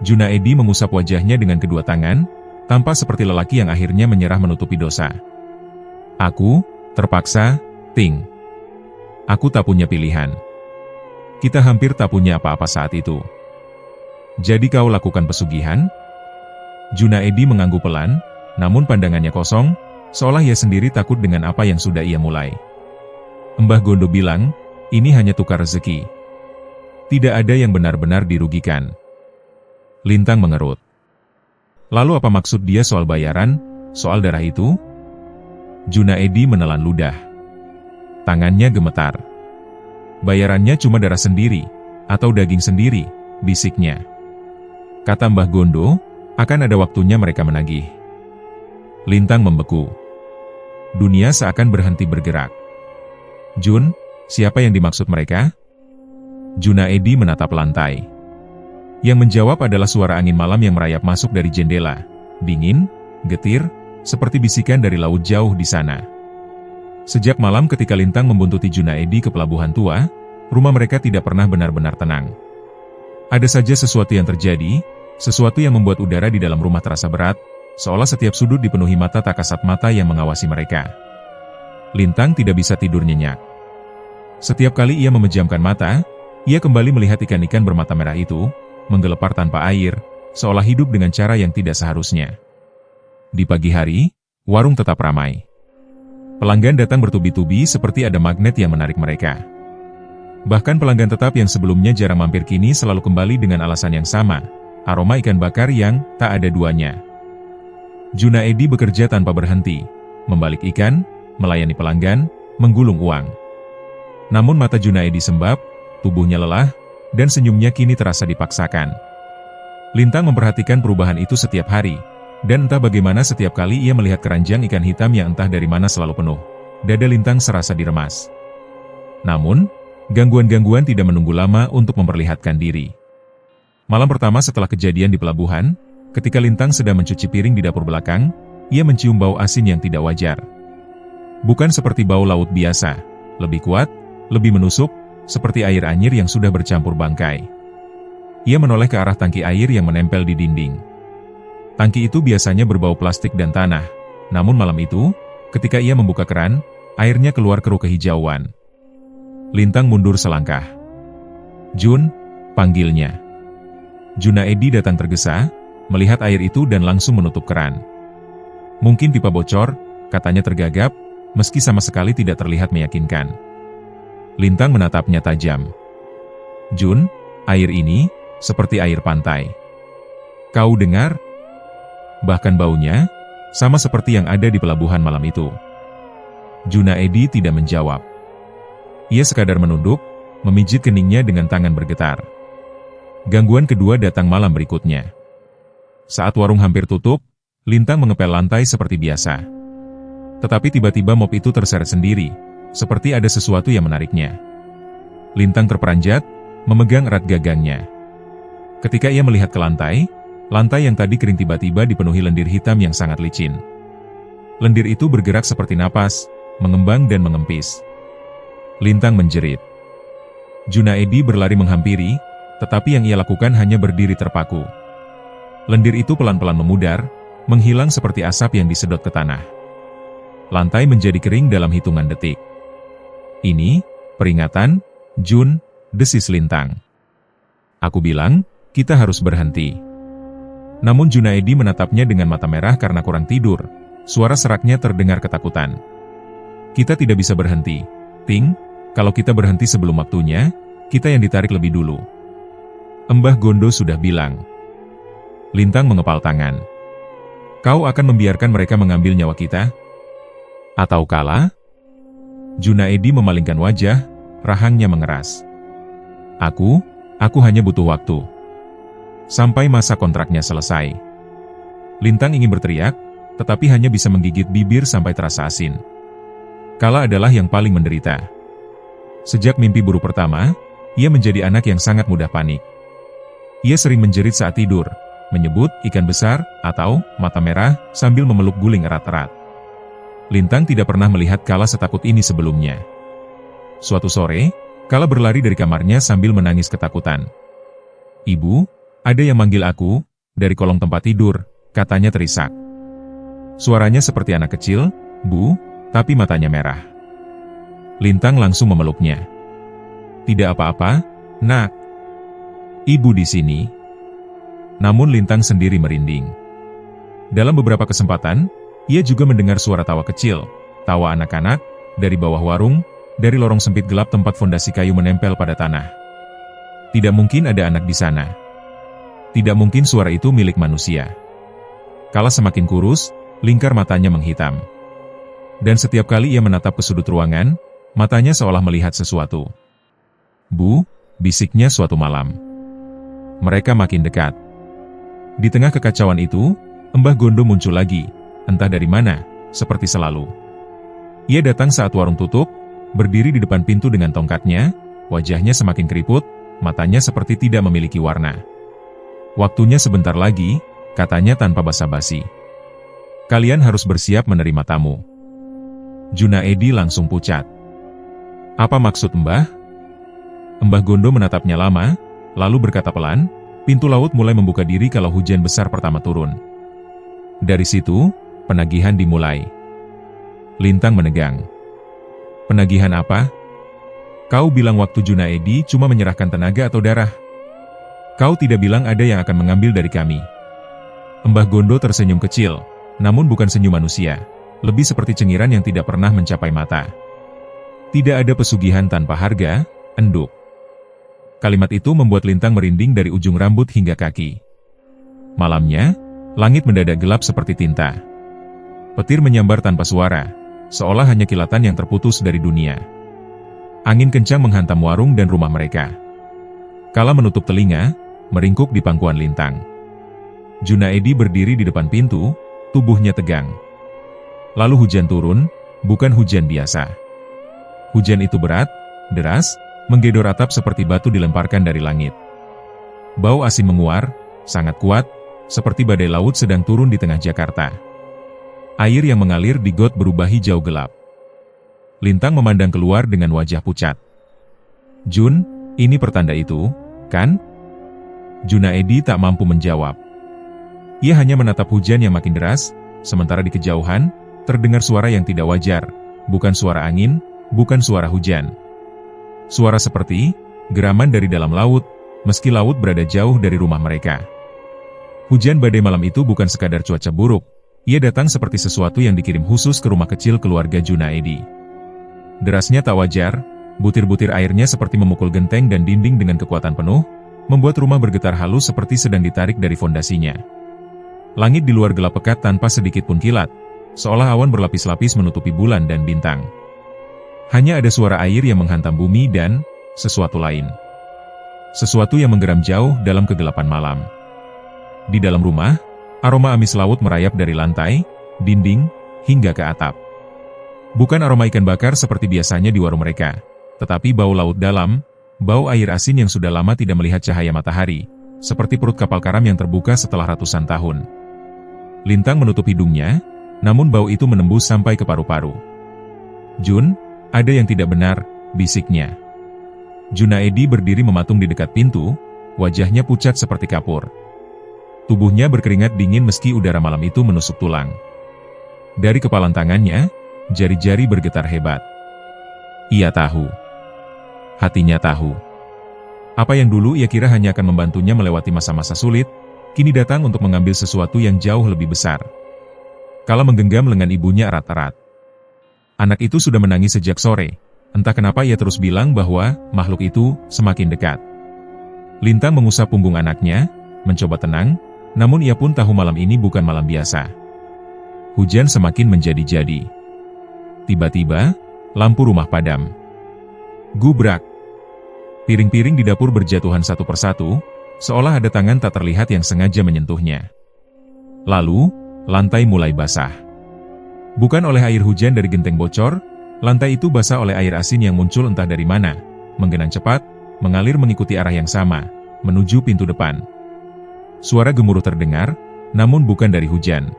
Junaedi mengusap wajahnya dengan kedua tangan, tampak seperti lelaki yang akhirnya menyerah menutupi dosa. "Aku, terpaksa, Ting. Aku tak punya pilihan. Kita hampir tak punya apa-apa saat itu." "Jadi kau lakukan pesugihan?" Junaedi mengangguk pelan, namun pandangannya kosong, seolah ia sendiri takut dengan apa yang sudah ia mulai. Mbah Gondo bilang, "Ini hanya tukar rezeki. Tidak ada yang benar-benar dirugikan." Lintang mengerut. Lalu apa maksud dia soal bayaran, soal darah itu? Junaedi menelan ludah. Tangannya gemetar. "Bayarannya cuma darah sendiri, atau daging sendiri," bisiknya. Kata Mbah Gondo, akan ada waktunya mereka menagih. Lintang membeku. Dunia seakan berhenti bergerak. "Jun, siapa yang dimaksud mereka?" Junaedi menatap lantai. Yang menjawab adalah suara angin malam yang merayap masuk dari jendela. Dingin, getir, seperti bisikan dari laut jauh di sana. Sejak malam ketika Lintang membuntuti Junaedi ke pelabuhan tua, rumah mereka tidak pernah benar-benar tenang. Ada saja sesuatu yang terjadi, sesuatu yang membuat udara di dalam rumah terasa berat, seolah setiap sudut dipenuhi mata tak kasat mata yang mengawasi mereka. Lintang tidak bisa tidur nyenyak. Setiap kali ia memejamkan mata, ia kembali melihat ikan-ikan bermata merah itu, menggelepar tanpa air, seolah hidup dengan cara yang tidak seharusnya. Di pagi hari, warung tetap ramai. Pelanggan datang bertubi-tubi seperti ada magnet yang menarik mereka. Bahkan pelanggan tetap yang sebelumnya jarang mampir kini selalu kembali dengan alasan yang sama, aroma ikan bakar yang tak ada duanya. Junaedi bekerja tanpa berhenti, membalik ikan, melayani pelanggan, menggulung uang. Namun mata Junaedi sembab, tubuhnya lelah, dan senyumnya kini terasa dipaksakan. Lintang memperhatikan perubahan itu setiap hari, dan entah bagaimana setiap kali ia melihat keranjang ikan hitam yang entah dari mana selalu penuh, dada Lintang serasa diremas. Namun, gangguan-gangguan tidak menunggu lama untuk memperlihatkan diri. Malam pertama setelah kejadian di pelabuhan, ketika Lintang sedang mencuci piring di dapur belakang, ia mencium bau asin yang tidak wajar. Bukan seperti bau laut biasa, lebih kuat, lebih menusuk, seperti air anyir yang sudah bercampur bangkai. Ia menoleh ke arah tangki air yang menempel di dinding. Tangki itu biasanya berbau plastik dan tanah, namun malam itu, ketika ia membuka keran, airnya keluar keruh kehijauan. Lintang mundur selangkah. "Jun," panggilnya. Junaedi datang tergesa, melihat air itu dan langsung menutup keran. "Mungkin pipa bocor," katanya tergagap, meski sama sekali tidak terlihat meyakinkan. Lintang menatapnya tajam. "Jun, air ini, seperti air pantai. Kau dengar? Bahkan baunya, sama seperti yang ada di pelabuhan malam itu." Junaedi tidak menjawab. Ia sekadar menunduk, memijit keningnya dengan tangan bergetar. Gangguan kedua datang malam berikutnya. Saat warung hampir tutup, Lintang mengepel lantai seperti biasa. Tetapi tiba-tiba mop itu terseret sendiri, seperti ada sesuatu yang menariknya. Lintang terperanjat, memegang erat gagangnya. Ketika ia melihat ke lantai yang tadi kering tiba-tiba dipenuhi lendir hitam yang sangat licin. Lendir itu bergerak seperti napas, mengembang dan mengempis. Lintang menjerit. Junaedi berlari menghampiri, tetapi yang ia lakukan hanya berdiri terpaku. Lendir itu pelan-pelan memudar, menghilang seperti asap yang disedot ke tanah. Lantai menjadi kering dalam hitungan detik. Ini, peringatan, Jun, desis Lintang. Aku bilang, kita harus berhenti. Namun Junaedi menatapnya dengan mata merah karena kurang tidur. Suara seraknya terdengar ketakutan. Kita tidak bisa berhenti, Ting. Kalau kita berhenti sebelum waktunya, kita yang ditarik lebih dulu. Mbah Gondo sudah bilang. Lintang mengepal tangan. Kau akan membiarkan mereka mengambil nyawa kita? Atau kala? Junaedi memalingkan wajah, rahangnya mengeras. Aku hanya butuh waktu. Sampai masa kontraknya selesai. Lintang ingin berteriak, tetapi hanya bisa menggigit bibir sampai terasa asin. Kala adalah yang paling menderita. Sejak mimpi buruk pertama, ia menjadi anak yang sangat mudah panik. Ia sering menjerit saat tidur, menyebut ikan besar atau mata merah sambil memeluk guling erat-erat. Lintang tidak pernah melihat Kala setakut ini sebelumnya. Suatu sore, Kala berlari dari kamarnya sambil menangis ketakutan. Ibu, ada yang manggil aku, dari kolong tempat tidur, katanya terisak. Suaranya seperti anak kecil, Bu, tapi matanya merah. Lintang langsung memeluknya. Tidak apa-apa, Nak. Ibu di sini. Namun Lintang sendiri merinding. Dalam beberapa kesempatan, ia juga mendengar suara tawa kecil, tawa anak-anak, dari bawah warung, dari lorong sempit gelap tempat fondasi kayu menempel pada tanah. Tidak mungkin ada anak di sana. Tidak mungkin suara itu milik manusia. Kala semakin kurus, lingkar matanya menghitam. Dan setiap kali ia menatap ke sudut ruangan, matanya seolah melihat sesuatu. Bu, bisiknya suatu malam. Mereka makin dekat. Di tengah kekacauan itu, Mbah Gondo muncul lagi, entah dari mana, seperti selalu. Ia datang saat warung tutup, berdiri di depan pintu dengan tongkatnya, wajahnya semakin keriput, matanya seperti tidak memiliki warna. Waktunya sebentar lagi, katanya tanpa basa-basi. Kalian harus bersiap menerima tamu. Junaedi langsung pucat. Apa maksud Mbah? Mbah Gondo menatapnya lama, lalu berkata pelan, pintu laut mulai membuka diri kalau hujan besar pertama turun. Dari situ, penagihan dimulai. Lintang menegang. Penagihan apa? Kau bilang waktu Junaedi cuma menyerahkan tenaga atau darah? Kau tidak bilang ada yang akan mengambil dari kami. Mbah Gondo tersenyum kecil, namun bukan senyum manusia, lebih seperti cengiran yang tidak pernah mencapai mata. Tidak ada pesugihan tanpa harga, enduk. Kalimat itu membuat Lintang merinding dari ujung rambut hingga kaki. Malamnya, langit mendadak gelap seperti tinta. Petir menyambar tanpa suara, seolah hanya kilatan yang terputus dari dunia. Angin kencang menghantam warung dan rumah mereka. Kala menutup telinga, meringkuk di pangkuan Lintang. Junaedi berdiri di depan pintu, tubuhnya tegang. Lalu hujan turun, bukan hujan biasa. Hujan itu berat, deras, menggedor atap seperti batu dilemparkan dari langit. Bau asin menguar, sangat kuat, seperti badai laut sedang turun di tengah Jakarta. Air yang mengalir di got berubah hijau gelap. Lintang memandang keluar dengan wajah pucat. Jun, ini pertanda itu, kan? Junaedi tak mampu menjawab. Ia hanya menatap hujan yang makin deras, sementara di kejauhan, terdengar suara yang tidak wajar, bukan suara angin, bukan suara hujan. Suara seperti geraman dari dalam laut, meski laut berada jauh dari rumah mereka. Hujan badai malam itu bukan sekadar cuaca buruk, ia datang seperti sesuatu yang dikirim khusus ke rumah kecil keluarga Junaedi. Derasnya tak wajar, butir-butir airnya seperti memukul genteng dan dinding dengan kekuatan penuh, membuat rumah bergetar halus seperti sedang ditarik dari fondasinya. Langit di luar gelap pekat tanpa sedikit pun kilat, seolah awan berlapis-lapis menutupi bulan dan bintang. Hanya ada suara air yang menghantam bumi dan sesuatu lain. Sesuatu yang menggeram jauh dalam kegelapan malam. Di dalam rumah, Aroma amis laut merayap dari lantai, dinding, hingga ke atap. Bukan aroma ikan bakar seperti biasanya di warung mereka, tetapi bau laut dalam, bau air asin yang sudah lama tidak melihat cahaya matahari, seperti perut kapal karam yang terbuka setelah ratusan tahun. Lintang menutup hidungnya, namun bau itu menembus sampai ke paru-paru. "Jun, ada yang tidak benar," bisiknya. Junaedi berdiri mematung di dekat pintu, wajahnya pucat seperti kapur. Tubuhnya berkeringat dingin meski udara malam itu menusuk tulang. Dari kepalan tangannya, jari-jari bergetar hebat. Ia tahu. Hatinya tahu. Apa yang dulu ia kira hanya akan membantunya melewati masa-masa sulit, kini datang untuk mengambil sesuatu yang jauh lebih besar. Kala menggenggam lengan ibunya erat-erat. Anak itu sudah menangis sejak sore, entah kenapa ia terus bilang bahwa makhluk itu semakin dekat. Lintang mengusap punggung anaknya, mencoba tenang, namun ia pun tahu malam ini bukan malam biasa. Hujan semakin menjadi-jadi. Tiba-tiba, lampu rumah padam. Gubrak. Piring-piring di dapur berjatuhan satu persatu, seolah ada tangan tak terlihat yang sengaja menyentuhnya. Lalu, lantai mulai basah. Bukan oleh air hujan dari genteng bocor, lantai itu basah oleh air asin yang muncul entah dari mana, menggenang cepat, mengalir mengikuti arah yang sama, menuju pintu depan. Suara gemuruh terdengar, namun bukan dari hujan.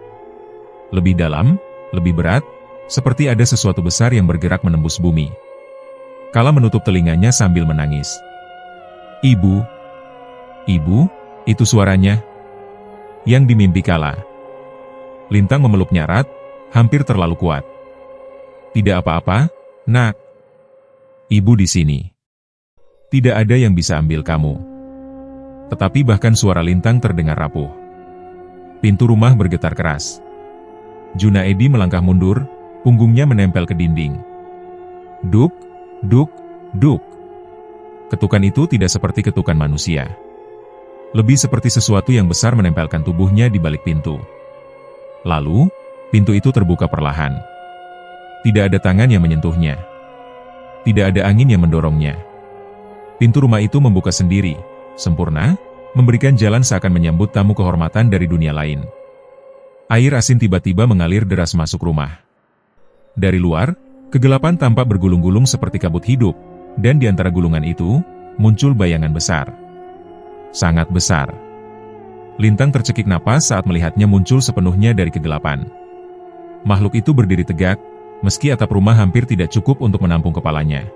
Lebih dalam, lebih berat, seperti ada sesuatu besar yang bergerak menembus bumi. Kala menutup telinganya sambil menangis. "Ibu, ibu, itu suaranya." Yang dimimpi Kala. Lintang memeluknya erat, hampir terlalu kuat. "Tidak apa-apa, Nak. Ibu di sini. Tidak ada yang bisa ambil kamu." Tetapi bahkan suara Lintang terdengar rapuh. Pintu rumah bergetar keras. Junaedi melangkah mundur, punggungnya menempel ke dinding. Duk, duk, duk. Ketukan itu tidak seperti ketukan manusia. Lebih seperti sesuatu yang besar menempelkan tubuhnya di balik pintu. Lalu, pintu itu terbuka perlahan. Tidak ada tangan yang menyentuhnya. Tidak ada angin yang mendorongnya. Pintu rumah itu membuka sendiri, sempurna, memberikan jalan seakan menyambut tamu kehormatan dari dunia lain. Air asin tiba-tiba mengalir deras masuk rumah. Dari luar, kegelapan tampak bergulung-gulung seperti kabut hidup, dan di antara gulungan itu, muncul bayangan besar. Sangat besar. Lintang tercekik napas saat melihatnya muncul sepenuhnya dari kegelapan. Makhluk itu berdiri tegak, meski atap rumah hampir tidak cukup untuk menampung kepalanya.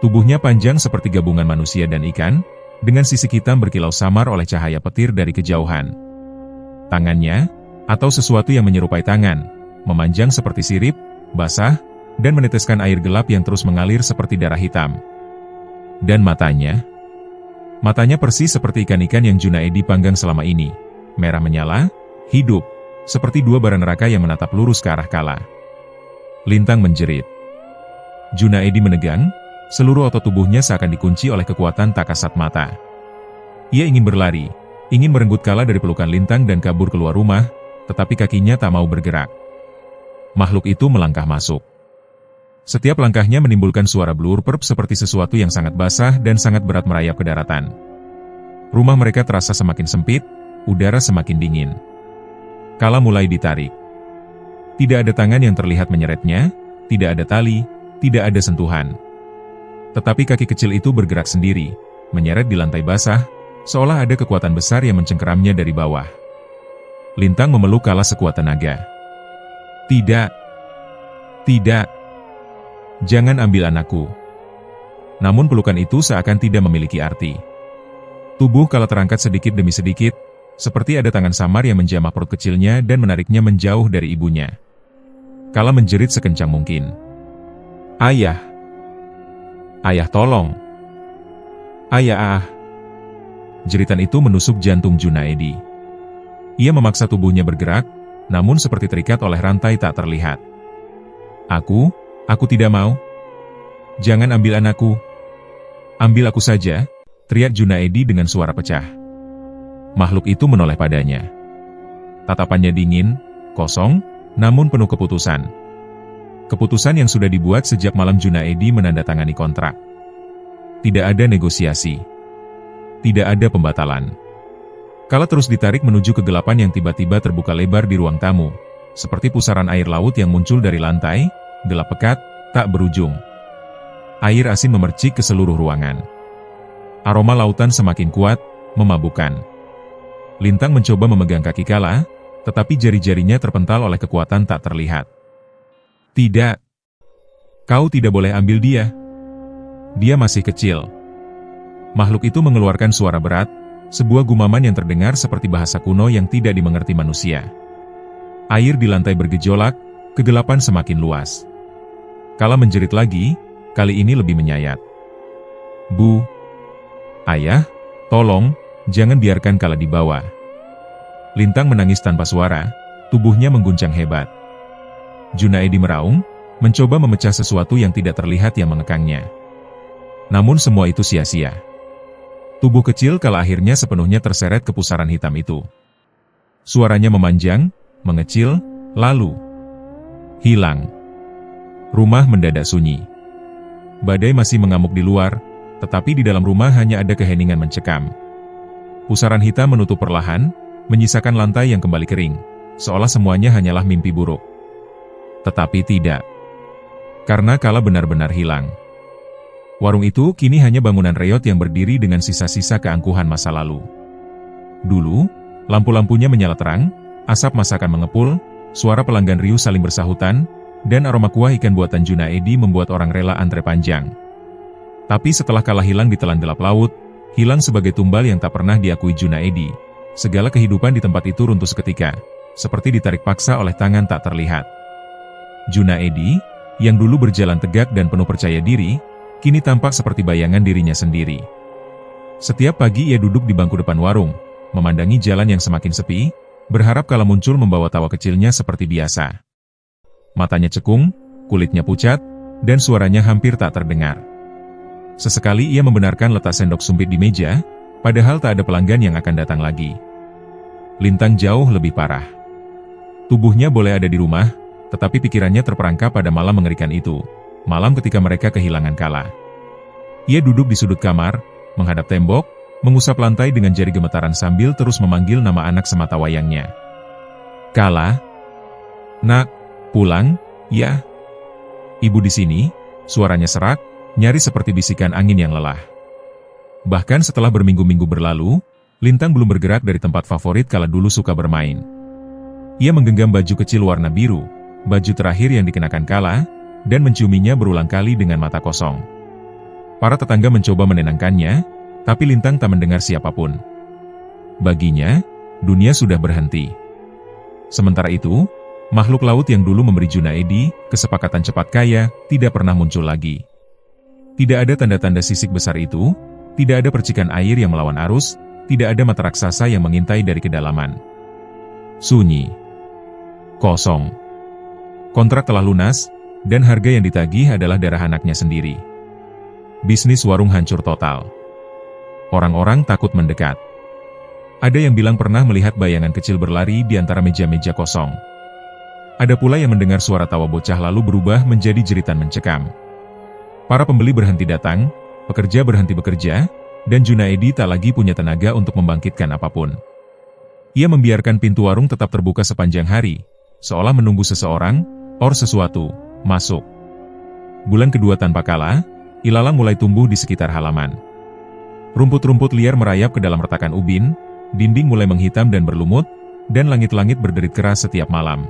Tubuhnya panjang seperti gabungan manusia dan ikan, dengan sisik hitam berkilau samar oleh cahaya petir dari kejauhan. Tangannya, atau sesuatu yang menyerupai tangan, memanjang seperti sirip, basah, dan meneteskan air gelap yang terus mengalir seperti darah hitam. Dan matanya persis seperti ikan-ikan yang Junaedi panggang selama ini, merah menyala, hidup, seperti dua bara neraka yang menatap lurus ke arah Kala. Lintang menjerit. Junaedi menegang, seluruh otot tubuhnya seakan dikunci oleh kekuatan tak kasat mata. Ia ingin berlari, ingin merenggut Kala dari pelukan Lintang dan kabur keluar rumah, tetapi kakinya tak mau bergerak. Makhluk itu melangkah masuk. Setiap langkahnya menimbulkan suara blurperp seperti sesuatu yang sangat basah dan sangat berat merayap ke daratan. Rumah mereka terasa semakin sempit, udara semakin dingin. Kala mulai ditarik. Tidak ada tangan yang terlihat menyeretnya, tidak ada tali, tidak ada sentuhan. Tetapi kaki kecil itu bergerak sendiri, menyeret di lantai basah, seolah ada kekuatan besar yang mencengkeramnya dari bawah. Lintang memeluk Kala sekuat tenaga. "Tidak. Tidak. Jangan ambil anakku." Namun pelukan itu seakan tidak memiliki arti. Tubuh Kala terangkat sedikit demi sedikit, seperti ada tangan samar yang menjamah perut kecilnya dan menariknya menjauh dari ibunya. Kala menjerit sekencang mungkin. "Ayah! Ayah, tolong! Ayah!" Jeritan itu menusuk jantung Junaedi. Ia memaksa tubuhnya bergerak, namun seperti terikat oleh rantai tak terlihat. Aku tidak mau. Jangan ambil anakku. Ambil aku saja," teriak Junaedi dengan suara pecah. Makhluk itu menoleh padanya. Tatapannya dingin, kosong, namun penuh keputusan. Keputusan yang sudah dibuat sejak malam Junaedi menandatangani kontrak. Tidak ada negosiasi. Tidak ada pembatalan. Kala terus ditarik menuju kegelapan yang tiba-tiba terbuka lebar di ruang tamu, seperti pusaran air laut yang muncul dari lantai, gelap pekat, tak berujung. Air asin memercik ke seluruh ruangan. Aroma lautan semakin kuat, memabukkan. Lintang mencoba memegang kaki Kala, tetapi jari-jarinya terpental oleh kekuatan tak terlihat. Tidak. Kau tidak boleh ambil dia. Dia masih kecil. Makhluk itu mengeluarkan suara berat, sebuah gumaman yang terdengar seperti bahasa kuno yang tidak dimengerti manusia. Air di lantai bergejolak, kegelapan semakin luas. Kala menjerit lagi, kali ini lebih menyayat. Bu! Ayah, tolong, jangan biarkan Kala dibawa. Lintang menangis tanpa suara, tubuhnya mengguncang hebat. Junaedi meraung, mencoba memecah sesuatu yang tidak terlihat yang mengekangnya. Namun semua itu sia-sia. Tubuh kecil Kala akhirnya sepenuhnya terseret ke pusaran hitam itu. Suaranya memanjang, mengecil, lalu hilang. Rumah mendadak sunyi. Badai masih mengamuk di luar, tetapi di dalam rumah hanya ada keheningan mencekam. Pusaran hitam menutup perlahan, menyisakan lantai yang kembali kering, seolah semuanya hanyalah mimpi buruk. Tetapi tidak. Karena Kala benar-benar hilang. Warung itu kini hanya bangunan reot yang berdiri dengan sisa-sisa keangkuhan masa lalu. Dulu, lampu-lampunya menyala terang, asap masakan mengepul, suara pelanggan riuh saling bersahutan, dan aroma kuah ikan buatan Junaedi membuat orang rela antre panjang. Tapi setelah Kala hilang di telan gelap laut, hilang sebagai tumbal yang tak pernah diakui Junaedi, segala kehidupan di tempat itu runtuh seketika, seperti ditarik paksa oleh tangan tak terlihat. Junaedi, yang dulu berjalan tegak dan penuh percaya diri, kini tampak seperti bayangan dirinya sendiri. Setiap pagi ia duduk di bangku depan warung, memandangi jalan yang semakin sepi, berharap Kala muncul membawa tawa kecilnya seperti biasa. Matanya cekung, kulitnya pucat, dan suaranya hampir tak terdengar. Sesekali ia membenarkan letak sendok sumpit di meja, padahal tak ada pelanggan yang akan datang lagi. Lintang jauh lebih parah. Tubuhnya boleh ada di rumah, tetapi pikirannya terperangkap pada malam mengerikan itu. Malam ketika mereka kehilangan Kala. Ia duduk di sudut kamar, menghadap tembok, mengusap lantai dengan jari gemetaran sambil terus memanggil nama anak semata wayangnya. Kala? Nak, pulang, ya? Ibu di sini, suaranya serak, nyaris seperti bisikan angin yang lelah. Bahkan setelah berminggu-minggu berlalu, Lintang belum bergerak dari tempat favorit Kala dulu suka bermain. Ia menggenggam baju kecil warna biru, baju terakhir yang dikenakan Kala, dan menciuminya berulang kali dengan mata kosong. Para tetangga mencoba menenangkannya, tapi Lintang tak mendengar siapapun. Baginya, dunia sudah berhenti. Sementara itu, makhluk laut yang dulu memberi Junaedi kesepakatan cepat kaya tidak pernah muncul lagi. Tidak ada tanda-tanda sisik besar itu, tidak ada percikan air yang melawan arus, tidak ada mata raksasa yang mengintai dari kedalaman. Sunyi. Kosong. Kontrak telah lunas, dan harga yang ditagih adalah darah anaknya sendiri. Bisnis warung hancur total. Orang-orang takut mendekat. Ada yang bilang pernah melihat bayangan kecil berlari di antara meja-meja kosong. Ada pula yang mendengar suara tawa bocah lalu berubah menjadi jeritan mencekam. Para pembeli berhenti datang, pekerja berhenti bekerja, dan Junaedi tak lagi punya tenaga untuk membangkitkan apapun. Ia membiarkan pintu warung tetap terbuka sepanjang hari, seolah menunggu seseorang, or sesuatu, masuk. Bulan kedua tanpa Kala, ilalang mulai tumbuh di sekitar halaman. Rumput-rumput liar merayap ke dalam retakan ubin, dinding mulai menghitam dan berlumut, dan langit-langit berderit keras setiap malam.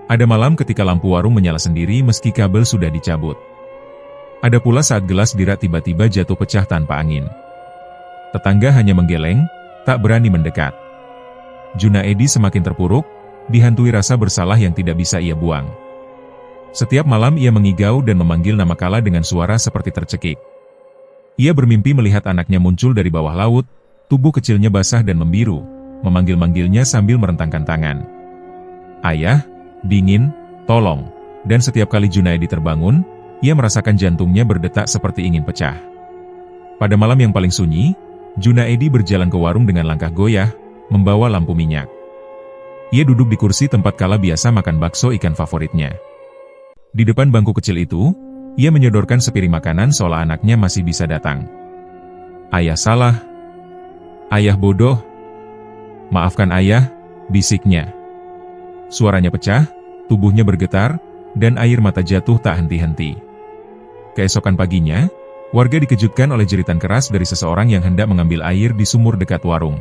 Ada malam ketika lampu warung menyala sendiri meski kabel sudah dicabut. Ada pula saat gelas dirak tiba-tiba jatuh pecah tanpa angin. Tetangga hanya menggeleng, tak berani mendekat. Junaedi semakin terpuruk, dihantui rasa bersalah yang tidak bisa ia buang. Setiap malam ia mengigau dan memanggil nama Kala dengan suara seperti tercekik. Ia bermimpi melihat anaknya muncul dari bawah laut, tubuh kecilnya basah dan membiru, memanggil-manggilnya sambil merentangkan tangan. Ayah, dingin, tolong. Dan setiap kali Junaedi terbangun, ia merasakan jantungnya berdetak seperti ingin pecah. Pada malam yang paling sunyi, Junaedi berjalan ke warung dengan langkah goyah, membawa lampu minyak. Ia duduk di kursi tempat Kala biasa makan bakso ikan favoritnya. Di depan bangku kecil itu, ia menyodorkan sepiring makanan seolah anaknya masih bisa datang. Ayah salah. Ayah bodoh. "Maafkan ayah," bisiknya. Suaranya pecah, tubuhnya bergetar, dan air mata jatuh tak henti-henti. Keesokan paginya, warga dikejutkan oleh jeritan keras dari seseorang yang hendak mengambil air di sumur dekat warung.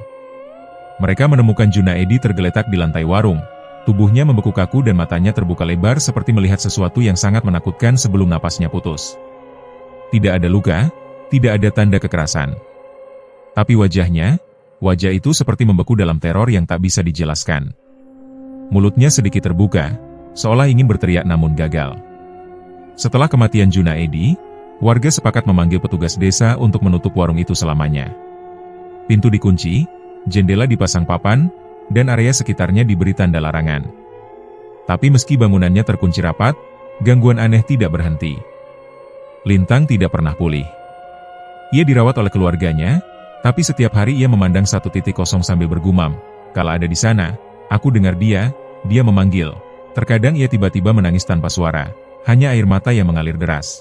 Mereka menemukan Junaedi tergeletak di lantai warung. Tubuhnya membeku kaku dan matanya terbuka lebar seperti melihat sesuatu yang sangat menakutkan sebelum napasnya putus. Tidak ada luka, tidak ada tanda kekerasan. Tapi wajah itu seperti membeku dalam teror yang tak bisa dijelaskan. Mulutnya sedikit terbuka, seolah ingin berteriak namun gagal. Setelah kematian Junaedi, warga sepakat memanggil petugas desa untuk menutup warung itu selamanya. Pintu dikunci, jendela dipasang papan, dan area sekitarnya diberi tanda larangan. Tapi meski bangunannya terkunci rapat, gangguan aneh tidak berhenti. Lintang tidak pernah pulih. Ia dirawat oleh keluarganya, tapi setiap hari ia memandang satu titik kosong sambil bergumam, "Kalau ada di sana, aku dengar dia memanggil." Terkadang ia tiba-tiba menangis tanpa suara, hanya air mata yang mengalir deras.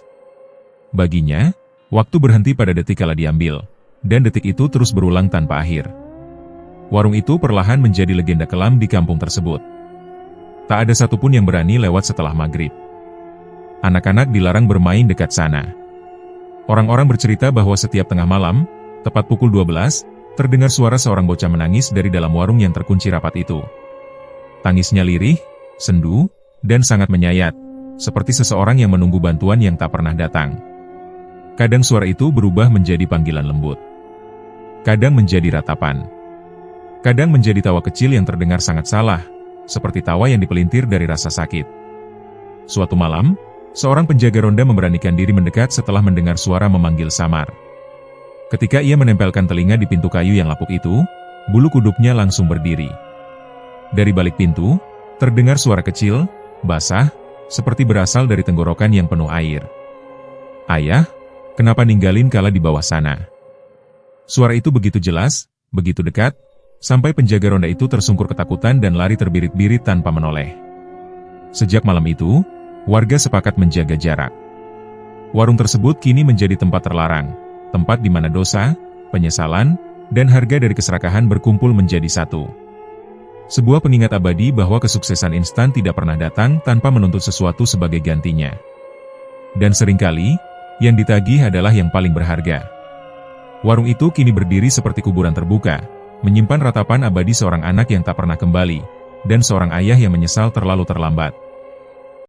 Baginya, waktu berhenti pada detik kala diambil, dan detik itu terus berulang tanpa akhir. Warung itu perlahan menjadi legenda kelam di kampung tersebut. Tak ada satupun yang berani lewat setelah maghrib. Anak-anak dilarang bermain dekat sana. Orang-orang bercerita bahwa setiap tengah malam, tepat pukul 12, terdengar suara seorang bocah menangis dari dalam warung yang terkunci rapat itu. Tangisnya lirih, sendu, dan sangat menyayat, seperti seseorang yang menunggu bantuan yang tak pernah datang. Kadang suara itu berubah menjadi panggilan lembut. Kadang menjadi ratapan. Kadang menjadi tawa kecil yang terdengar sangat salah, seperti tawa yang dipelintir dari rasa sakit. Suatu malam, seorang penjaga ronda memberanikan diri mendekat setelah mendengar suara memanggil samar. Ketika ia menempelkan telinga di pintu kayu yang lapuk itu, bulu kuduknya langsung berdiri. Dari balik pintu, terdengar suara kecil, basah, seperti berasal dari tenggorokan yang penuh air. "Ayah, kenapa ninggalin Kala di bawah sana?" Suara itu begitu jelas, begitu dekat, sampai penjaga ronda itu tersungkur ketakutan dan lari terbirit-birit tanpa menoleh. Sejak malam itu, warga sepakat menjaga jarak. Warung tersebut kini menjadi tempat terlarang, tempat di mana dosa, penyesalan, dan harga dari keserakahan berkumpul menjadi satu. Sebuah pengingat abadi bahwa kesuksesan instan tidak pernah datang tanpa menuntut sesuatu sebagai gantinya. Dan seringkali, yang ditagih adalah yang paling berharga. Warung itu kini berdiri seperti kuburan terbuka, menyimpan ratapan abadi seorang anak yang tak pernah kembali, dan seorang ayah yang menyesal terlalu terlambat.